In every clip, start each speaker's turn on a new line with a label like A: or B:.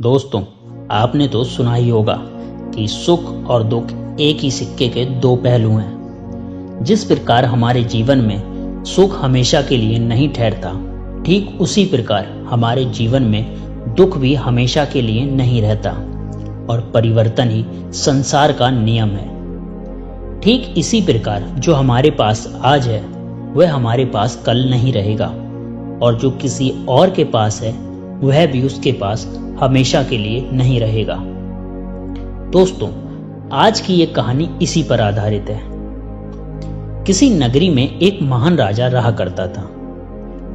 A: दोस्तों, आपने तो सुना ही होगा कि सुख और दुख एक ही सिक्के के दो पहलू हैं। जिस प्रकार हमारे जीवन में सुख हमेशा के लिए नहीं ठहरता, ठीक उसी प्रकार हमारे जीवन में दुख भी हमेशा के लिए नहीं रहता और परिवर्तन ही संसार का नियम है। ठीक इसी प्रकार जो हमारे पास आज है वह हमारे पास कल नहीं रहेगा और जो किसी और के पास है वह भी उसके पास हमेशा के लिए नहीं रहेगा। दोस्तों, आज की ये कहानी इसी पर आधारित है। किसी नगरी में एक महान राजा रहा करता था।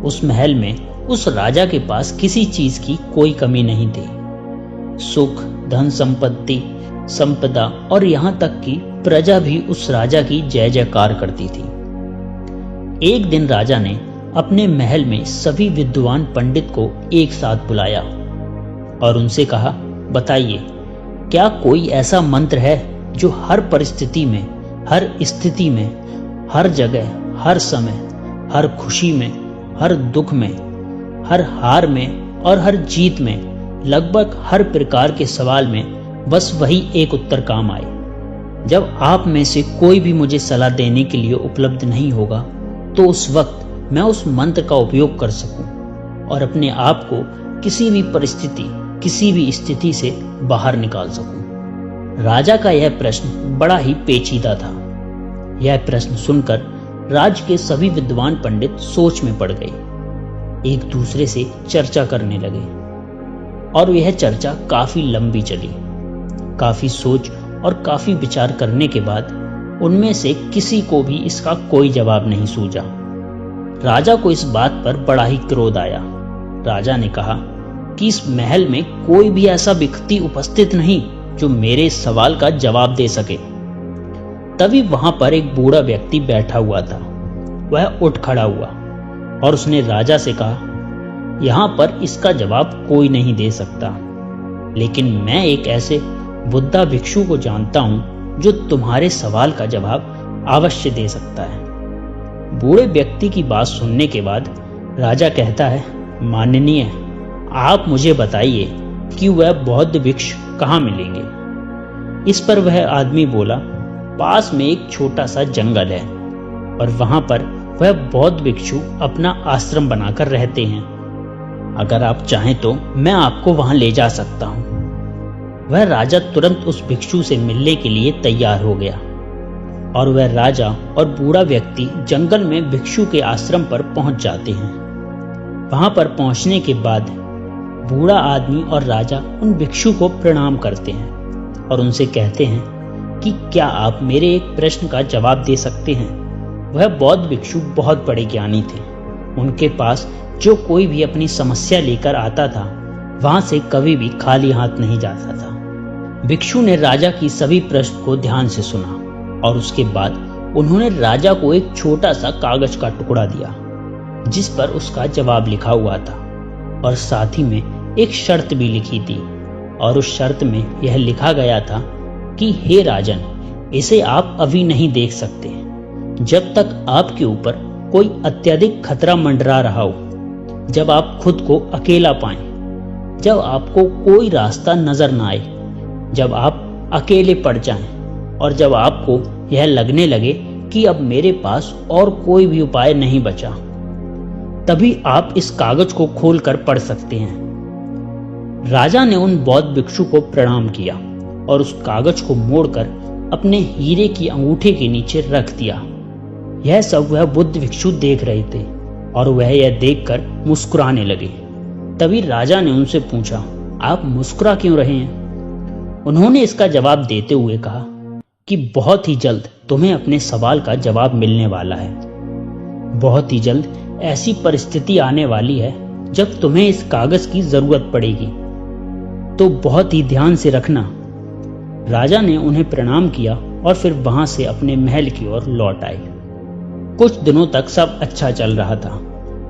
A: उस महल में उस राजा के पास किसी चीज की कोई कमी नहीं थी। सुख, धन संपत्ति, संपदा और यहां तक कि प्रजा भी उस राजा की जय जयकार करती थी। एक दिन राजा ने अपने महल में सभी विद्वान पंडित को एक साथ बुलाया और उनसे कहा, बताइए, क्या कोई ऐसा मंत्र है जो हर परिस्थिति में, हर स्थिति में, हर जगह, हर समय, हर खुशी में, हर दुख में, हर हार में और हर जीत में, लगभग हर प्रकार के सवाल में बस वही एक उत्तर काम आए। जब आप में से कोई भी मुझे सलाह देने के लिए उपलब्ध नहीं होगा तो उस वक्त मैं उस मंत्र का उपयोग कर सकूं और अपने आप को किसी भी परिस्थिति, किसी भी स्थिति से बाहर निकाल सकूं। राजा का यह प्रश्न बड़ा ही पेचीदा था। यह प्रश्न सुनकर राज्य के सभी विद्वान पंडित सोच में पड़ गए, एक दूसरे से चर्चा करने लगे और यह चर्चा काफी लंबी चली। काफी सोच और काफी विचार करने के बाद उनमें से किसी को भी इसका कोई जवाब नहीं सूझा। राजा को इस बात पर बड़ा ही क्रोध आया। राजा ने कहा कि इस महल में कोई भी ऐसा व्यक्ति उपस्थित नहीं जो मेरे सवाल का जवाब दे सके। तभी वहां पर एक बूढ़ा व्यक्ति बैठा हुआ था। वह उठ खड़ा हुआ और उसने राजा से कहा, यहां पर इसका जवाब कोई नहीं दे सकता, लेकिन मैं एक ऐसे बुद्धा भिक्षु को जानता हूं जो तुम्हारे सवाल का जवाब अवश्य दे सकता है। बूढ़े व्यक्ति की बात सुनने के बाद राजा कहता है, माननीय, आप मुझे बताइए कि वह बौद्ध भिक्षु कहाँ मिलेंगे। इस पर वह आदमी बोला, पास में एक छोटा सा जंगल है और वहां पर वह बौद्ध भिक्षु अपना आश्रम बनाकर रहते हैं। अगर आप चाहें तो मैं आपको वहां ले जा सकता हूं। वह राजा तुरंत उस भिक्षु से मिलने के लिए तैयार हो गया और वह राजा और बूढ़ा व्यक्ति जंगल में भिक्षु के आश्रम पर पहुंच जाते हैं। वहां पर पहुंचने के बाद बूढ़ा आदमी और राजा उन भिक्षु को प्रणाम करते हैं और उनसे कहते हैं कि क्या आप मेरे एक प्रश्न का जवाब दे सकते हैं। वह बौद्ध भिक्षु बहुत बड़े ज्ञानी थे। उनके पास जो कोई भी अपनी समस्या लेकर आता था वहां से कभी भी खाली हाथ नहीं जाता था। भिक्षु ने राजा की सभी प्रश्न को ध्यान से सुना और उसके बाद उन्होंने राजा को एक छोटा सा कागज का टुकड़ा दिया जिस पर उसका जवाब लिखा हुआ था और साथ ही में एक शर्त भी लिखी थी और उस शर्त में यह लिखा गया था कि हे राजन, इसे आप अभी नहीं देख सकते जब तक आपके ऊपर कोई अत्यधिक खतरा मंडरा रहा हो, जब आप खुद को अकेला पाएं, जब आपको कोई रास्ता नजर ना आए, जब आप अकेले पड़ जाएं और जब आपको यह लगने लगे कि अब मेरे पास और कोई भी उपाय नहीं बचा, तभी आप इस कागज को खोलकर पढ़ सकते हैं। राजा ने उन बौद्ध भिक्षु को प्रणाम किया और उस कागज को मोड़कर अपने हीरे की अंगूठे के नीचे रख दिया। यह सब वह बुद्ध भिक्षु देख रहे थे और वह यह देखकर मुस्कुराने लगे। तभी राजा ने उनसे पूछा, आप मुस्कुरा क्यों रहे हैं। उन्होंने इसका जवाब देते हुए कहा कि बहुत ही जल्द तुम्हें अपने सवाल का जवाब मिलने वाला है। बहुत ही जल्द ऐसी परिस्थिति आने वाली है जब तुम्हें इस कागज की जरूरत पड़ेगी, तो बहुत ही ध्यान से रखना। राजा ने उन्हें प्रणाम किया और फिर वहां से अपने महल की ओर लौट आए। कुछ दिनों तक सब अच्छा चल रहा था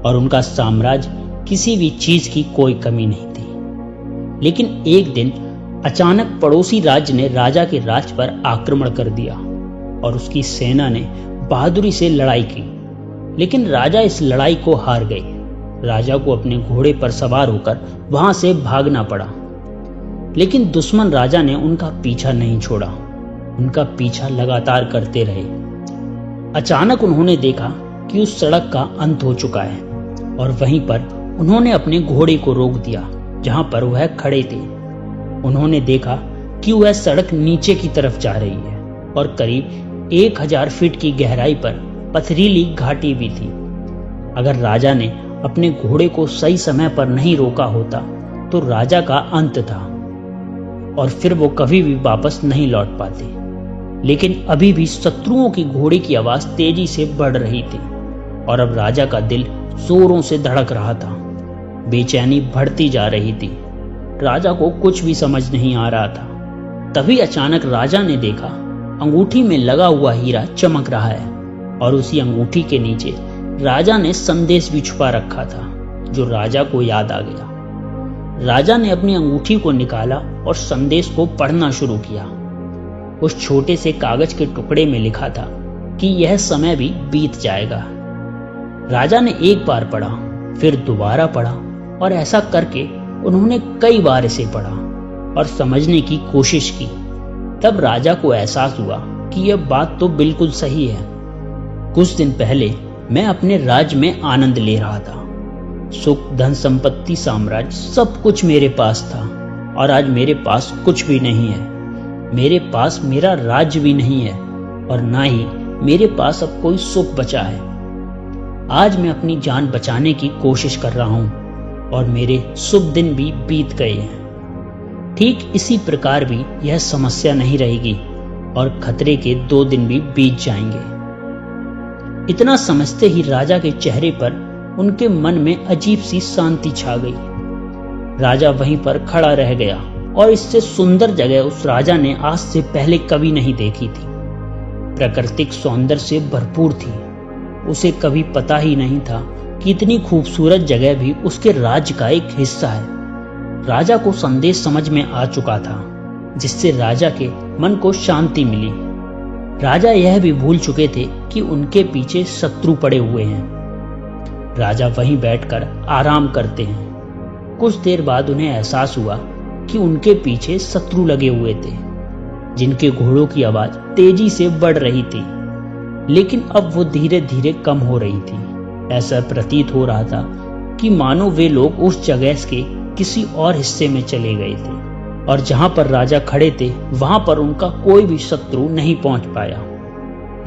A: और उनका साम्राज्य किसी भी चीज की कोई कमी नहीं थी। लेकिन एक दिन अचानक पड़ोसी राज्य ने राजा के राज्य पर आक्रमण कर दिया और उसकी सेना ने बहादुरी से लड़ाई की, लेकिन राजा इस लड़ाई को हार गए। राजा को अपने घोड़े पर सवार होकर वहां से भागना पड़ा। लेकिन दुश्मन राजा ने उनका पीछा नहीं छोड़ा, उनका पीछा लगातार करते रहे। अचानक उन्होंने देखा कि उस सड़क का अंत हो चुका है और वहीं पर उन्होंने अपने घोड़े को रोक दिया जहां पर वह खड़े थे। उन्होंने देखा कि वह सड़क नीचे की तरफ जा रही है और करीब 1000 फीट की गहराई पर पथरीली घाटी भी थी। अगर राजा ने अपने घोड़े को सही समय पर नहीं रोका होता तो राजा का अंत था और फिर वो कभी भी वापस नहीं लौट पाते। लेकिन अभी भी शत्रुओं की घोड़े की आवाज तेजी से बढ़ रही थी और अब राजा का दिल जोरों से धड़क रहा था। बेचैनी बढ़ती जा रही थी। राजा को कुछ भी समझ नहीं आ रहा था। तभी अचानक राजा ने देखा अंगूठी में लगा हुआ हीरा चमक रहा है और उसी अंगूठी के नीचे राजा ने संदेश भी छुपा रखा था जो राजा को याद आ गया। राजा ने अपनी अंगूठी को निकाला और संदेश को पढ़ना शुरू किया। उस छोटे से कागज के टुकड़े में लिखा था कि यह समय भी बीत जाएगा। राजा ने एक बार पढ़ा, फिर दोबारा पढ़ा और ऐसा करके उन्होंने कई बार इसे पढ़ा और समझने की कोशिश की। तब राजा को एहसास हुआ कि यह बात तो बिल्कुल सही है। कुछ दिन पहले मैं अपने राज्य में आनंद ले रहा था। सुख, धन, संपत्ति, साम्राज्य सब कुछ मेरे पास था और आज मेरे पास कुछ भी नहीं है। मेरे पास मेरा राज्य भी नहीं है और ना ही मेरे पास अब कोई सुख बचा है। आज मैं अपनी जान बचाने की कोशिश कर रहा हूं और मेरे शुभ दिन भी बीत गए हैं। ठीक इसी प्रकार भी यह समस्या नहीं रहेगी और खतरे के 2 दिन भी बीत जाएंगे। इतना समझते ही राजा के चेहरे पर उनके मन में अजीब सी शांति छा गई। राजा वहीं पर खड़ा रह गया और इससे सुंदर जगह उस राजा ने आज से पहले कभी नहीं देखी थी। प्राकृतिक सौंदर्य से भरपूर थी। उसे कभी पता ही नहीं था कि इतनी खूबसूरत जगह भी उसके राज्य का एक हिस्सा है। राजा को संदेश समझ में आ चुका था जिससे राजा के मन को शांति मिली। राजा यह भी भूल चुके थे कि उनके पीछे शत्रु पड़े हुए हैं। राजा वहीं बैठकर आराम करते हैं। कुछ देर बाद उन्हें एहसास हुआ कि उनके पीछे शत्रु लगे हुए थे जिनके घोड़ों की आवाज तेजी से बढ़ रही थी, लेकिन अब वो धीरे धीरे कम हो रही थी। ऐसा प्रतीत हो रहा था कि मानो वे लोग उस जगह के किसी और हिस्से में चले गए थे और जहां पर राजा खड़े थे वहां पर उनका कोई भी शत्रु नहीं पहुंच पाया।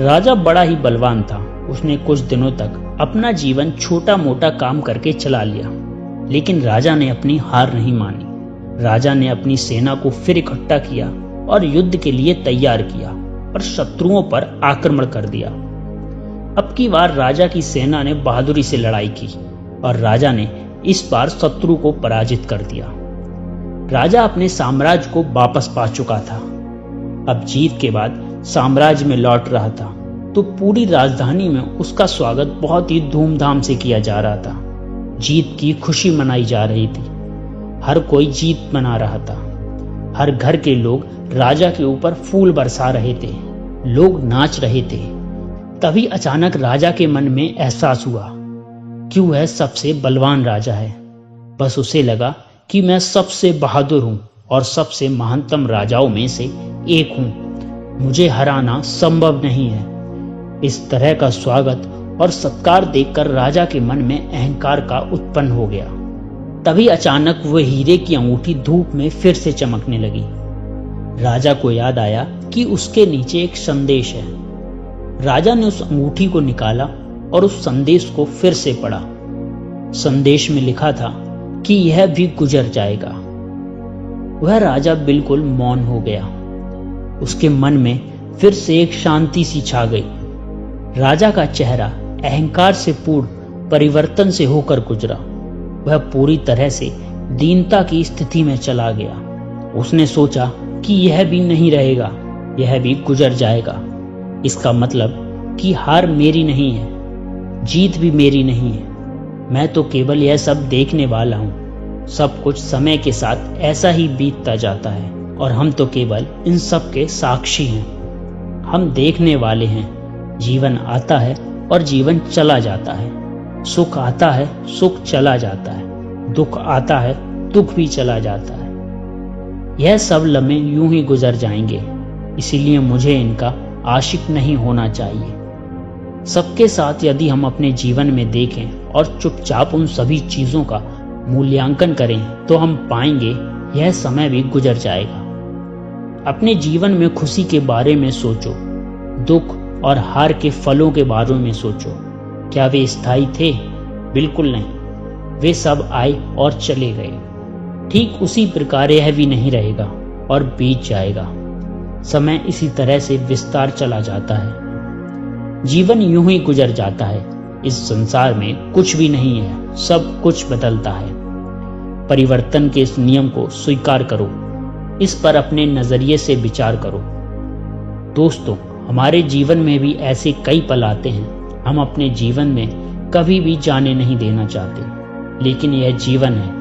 A: राजा बड़ा ही बलवान था। उसने कुछ दिनों तक अपना जीवन छोटा मोटा काम करके चला लिया, लेकिन राजा ने अपनी हार नहीं मानी। राजा ने अपनी सेना को फिर इकट्ठा किया और युद्ध के लिए तैयार किया और शत्रुओं पर आक्रमण कर दिया। अब की बार राजा की सेना ने बहादुरी से लड़ाई की और राजा ने इस बार शत्रु को पराजित कर दिया। राजा अपने साम्राज्य को वापस पा चुका था। अब जीत के बाद साम्राज्य में लौट रहा था तो पूरी राजधानी में उसका स्वागत बहुत ही धूमधाम से किया जा रहा था। जीत की खुशी मनाई जा रही थी। हर कोई जीत मना रहा था। हर घर के लोग राजा के ऊपर फूल बरसा रहे थे। लोग नाच रहे थे। तभी अचानक राजा के मन में एहसास हुआ कि वह सबसे बलवान राजा है। बस उसे लगा कि मैं सबसे बहादुर हूं और सबसे महानतम राजाओं में से एक हूं। मुझे हराना संभव नहीं है। इस तरह का स्वागत और सत्कार देखकर राजा के मन में अहंकार का उत्पन्न हो गया। तभी अचानक वह हीरे की अंगूठी धूप में फिर से चमकने लगी। राजा को याद आया कि उसके नीचे एक संदेश है। राजा ने उस अंगूठी को निकाला और उस संदेश को फिर से पढ़ा। संदेश में लिखा था कि यह भी गुजर जाएगा। वह राजा बिल्कुल मौन हो गया। उसके मन में फिर से एक शांति सी छा गई। राजा का चेहरा अहंकार से पूर्ण परिवर्तन से होकर गुजरा। वह पूरी तरह से दीनता की स्थिति में चला गया। उसने सोचा कि यह भी नहीं रहेगा, यह भी गुजर जाएगा। इसका मतलब कि हार मेरी नहीं है, जीत भी मेरी नहीं है। मैं तो केवल यह सब देखने वाला हूँ। सब कुछ समय के साथ ऐसा ही बीतता जाता है और हम तो केवल इन सब के साक्षी हैं। हम देखने वाले हैं। जीवन आता है और जीवन चला जाता है। सुख आता है, सुख चला जाता है। दुख आता है, दुख भी चला जाता है। यह सब लम्हे यूं ही गुजर जाएंगे, इसीलिए मुझे इनका आशिक नहीं होना चाहिए। सबके साथ यदि हम अपने जीवन में देखें और चुपचाप उन सभी चीज़ों का मूल्यांकन करें तो हम पाएंगे यह समय भी गुजर जाएगा। अपने जीवन में खुशी के बारे में सोचो, दुख और हार के फलों के बारे में सोचो। क्या वे स्थायी थे? बिल्कुल नहीं, वे सब आए और चले गए। ठीक उसी प्रकार यह भी नहीं रहेगा और बीत जाएगा। समय इसी तरह से विस्तार चला जाता है। जीवन यूं ही गुजर जाता है। इस संसार में कुछ भी नहीं है, सब कुछ बदलता है। परिवर्तन के इस नियम को स्वीकार करो, इस पर अपने नजरिए से विचार करो। दोस्तों, हमारे जीवन में भी ऐसे कई पल आते हैं हम अपने जीवन में कभी भी जाने नहीं देना चाहते, लेकिन यह जीवन है,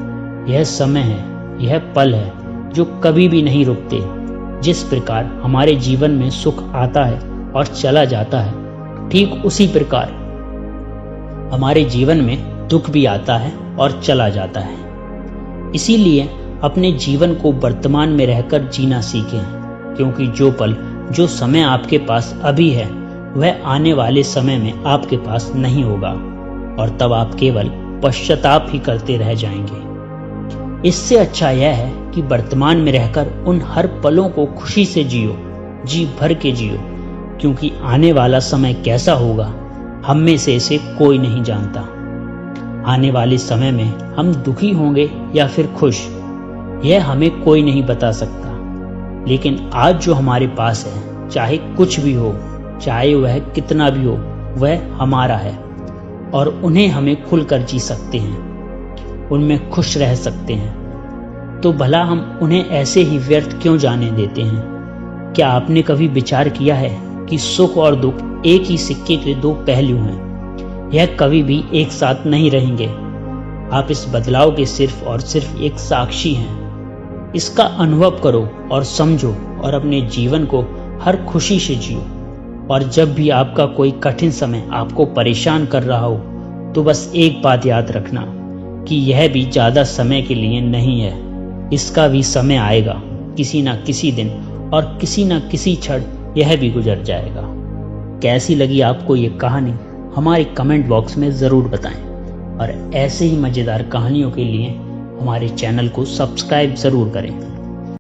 A: यह समय है, यह पल है जो कभी भी नहीं रुकते। जिस प्रकार हमारे जीवन में सुख आता है और चला जाता है, ठीक उसी प्रकार हमारे जीवन में दुख भी आता है और चला जाता है। इसीलिए अपने जीवन को वर्तमान में रहकर जीना सीखें, क्योंकि जो पल, जो समय आपके पास अभी है, वह आने वाले समय में आपके पास नहीं होगा और तब आप केवल पश्चाताप ही करते रह जाएंगे। इससे अच्छा यह है कि वर्तमान में रहकर उन हर पलों को खुशी से जियो, जी भर के जियो, क्योंकि आने वाला समय कैसा होगा हम में से इसे कोई नहीं जानता। आने वाले समय में हम दुखी होंगे या फिर खुश, यह हमें कोई नहीं बता सकता। लेकिन आज जो हमारे पास है, चाहे कुछ भी हो, चाहे वह कितना भी हो, वह हमारा है और उन्हें हमें खुलकर जी सकते हैं, उनमें खुश रह सकते हैं। तो भला हम उन्हें ऐसे ही व्यर्थ क्यों जाने देते हैं? क्या आपने कभी विचार किया है कि सुख और दुख एक ही सिक्के के दो पहलू हैं? यह कभी भी एक साथ नहीं रहेंगे। आप इस बदलाव के सिर्फ और सिर्फ एक साक्षी हैं। इसका अनुभव करो और समझो और अपने जीवन को हर खुशी से जियो। और जब भी आपका कोई कठिन समय आपको परेशान कर रहा हो, तो बस एक बात याद रखना कि यह भी ज्यादा समय के लिए नहीं है। इसका भी समय आएगा, किसी ना किसी दिन और किसी ना किसी क्षण यह भी गुजर जाएगा। कैसी लगी आपको ये कहानी हमारे कमेंट बॉक्स में ज़रूर बताएं और ऐसे ही मज़ेदार कहानियों के लिए हमारे चैनल को सब्सक्राइब ज़रूर करें।